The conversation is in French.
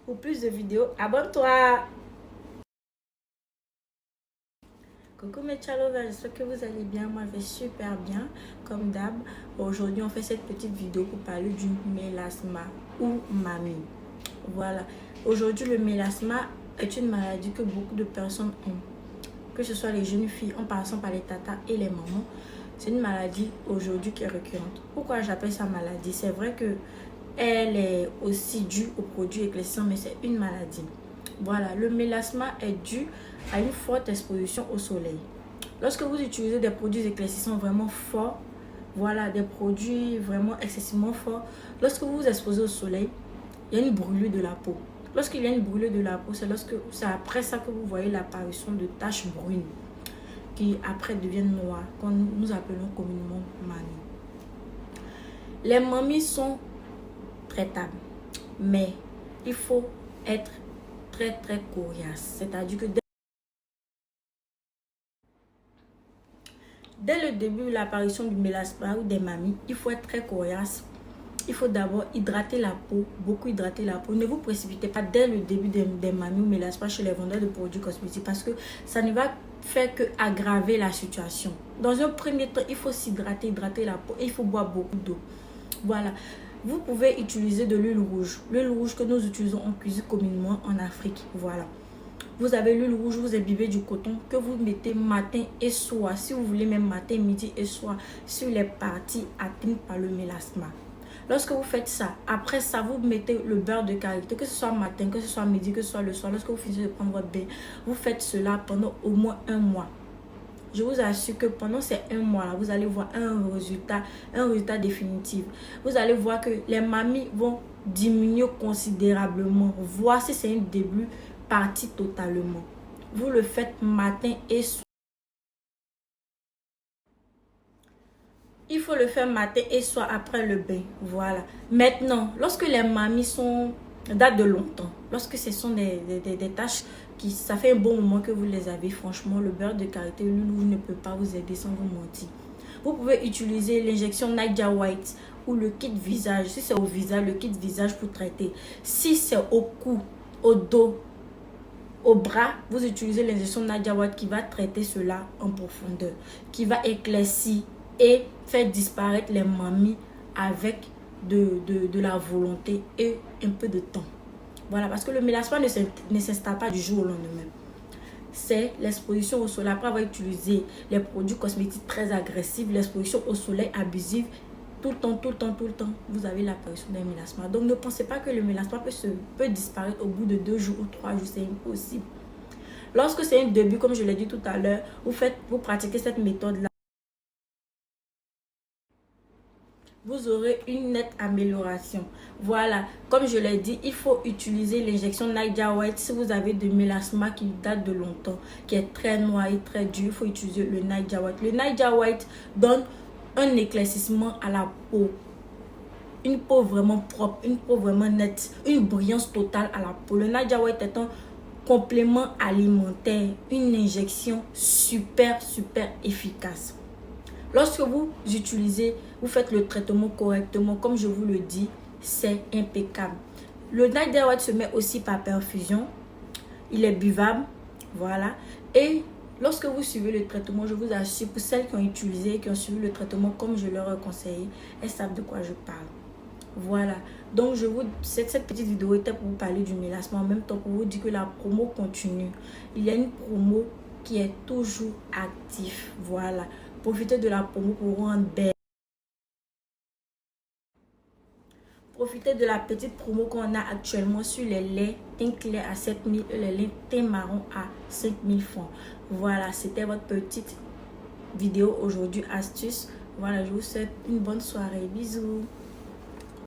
Pour plus de vidéos, abonne-toi. Coucou mes chalovers, j'espère que vous allez bien. Moi je vais super bien comme d'hab. Aujourd'hui on fait cette petite vidéo pour parler du mélasma ou mamie. Voilà, aujourd'hui le mélasma est une maladie que beaucoup de personnes ont, que ce soit les jeunes filles en passant par les tatas et les mamans. C'est une maladie aujourd'hui qui est récurrente. Pourquoi j'appelle ça maladie? C'est vrai que elle est aussi due aux produits éclaircissants, mais c'est une maladie. Voilà, le mélasma est dû à une forte exposition au soleil. Lorsque vous utilisez des produits éclaircissants vraiment forts, voilà, des produits vraiment excessivement forts, lorsque vous vous exposez au soleil, il y a une brûlure de la peau. Lorsqu'il y a une brûlure de la peau, c'est après ça que vous voyez l'apparition de taches brunes qui après deviennent noires, qu'on nous appelons communément mamies. Les mamies sont traitables, mais il faut être très coriace. C'est-à-dire que dès le début de l'apparition du mélasma ou des mamies, il faut être très coriace. Il faut d'abord hydrater la peau, beaucoup hydrater la peau. Ne vous précipitez pas dès le début des mamies ou mélasma chez les vendeurs de produits cosmétiques parce que ça ne va faire que aggraver la situation. Dans un premier temps, il faut s'hydrater, hydrater la peau et il faut boire beaucoup d'eau. Voilà. Vous pouvez utiliser de l'huile rouge que nous utilisons en cuisine communément en Afrique. Voilà. Vous avez l'huile rouge, vous imbibez du coton que vous mettez matin et soir. Si vous voulez même matin, midi et soir sur les parties atteintes par le mélasma. Lorsque vous faites ça, après ça, vous mettez le beurre de karité, que ce soit matin, que ce soit midi, que ce soit le soir. Lorsque vous finissez de prendre votre bain, vous faites cela pendant au moins un mois. Je vous assure que pendant ces un mois-là, vous allez voir un résultat définitif. Vous allez voir que les mamies vont diminuer considérablement. Voir si c'est un début, parti totalement. Vous le faites matin et soir. Il faut le faire matin et soir après le bain. Voilà. Maintenant, lorsque les mamies datent de longtemps, lorsque ce sont des tâches qui, ça fait un bon moment que vous les avez, franchement, le beurre de karité, l'huile ne peut pas vous aider sans vous mentir. Vous pouvez utiliser l'injection Naija White ou le kit visage. Si c'est au visage, le kit visage pour traiter. Si c'est au cou, au dos, au bras, vous utilisez l'injection Naija White qui va traiter cela en profondeur, qui va éclaircir et faire disparaître les mamies avec de la volonté et un peu de temps. Voilà, parce que le mélasma ne s'installe pas du jour au lendemain. C'est l'exposition au soleil. Après avoir utilisé les produits cosmétiques très agressifs, l'exposition au soleil abusive, tout le temps, vous avez l'apparition d'un mélasma. Donc ne pensez pas que le mélasma peut disparaître au bout de 2 jours ou 3 jours, c'est impossible. Lorsque c'est un début, comme je l'ai dit tout à l'heure, vous pratiquez cette méthode-là, vous aurez une nette amélioration. Voilà, comme je l'ai dit, il faut utiliser l'injection Naija White. Si vous avez de mélasma qui date de longtemps, qui est très noir et très dur, il faut utiliser le Naija White. Le Naija White donne un éclaircissement à la peau. Une peau vraiment propre, une peau vraiment nette, une brillance totale à la peau. Le Naija White est un complément alimentaire, une injection super efficace. Lorsque vous utilisez, vous faites le traitement correctement, comme je vous le dis, c'est impeccable. Le Naija White se met aussi par perfusion. Il est buvable. Voilà. Et lorsque vous suivez le traitement, je vous assure, pour celles qui ont utilisé, qui ont suivi le traitement comme je leur ai conseillé, elles savent de quoi je parle. Voilà. Donc, cette petite vidéo était pour vous parler du mélasma. En même temps, pour vous dire que la promo continue. Il y a une promo qui est toujours active. Voilà. Profitez de la promo pour vous rendre belle. Profitez de la petite promo qu'on a actuellement sur les laits teint clair à 7 000 et les laits teint marron à 5 000 francs. Voilà, c'était votre petite vidéo aujourd'hui astuce. Voilà, je vous souhaite une bonne soirée. Bisous.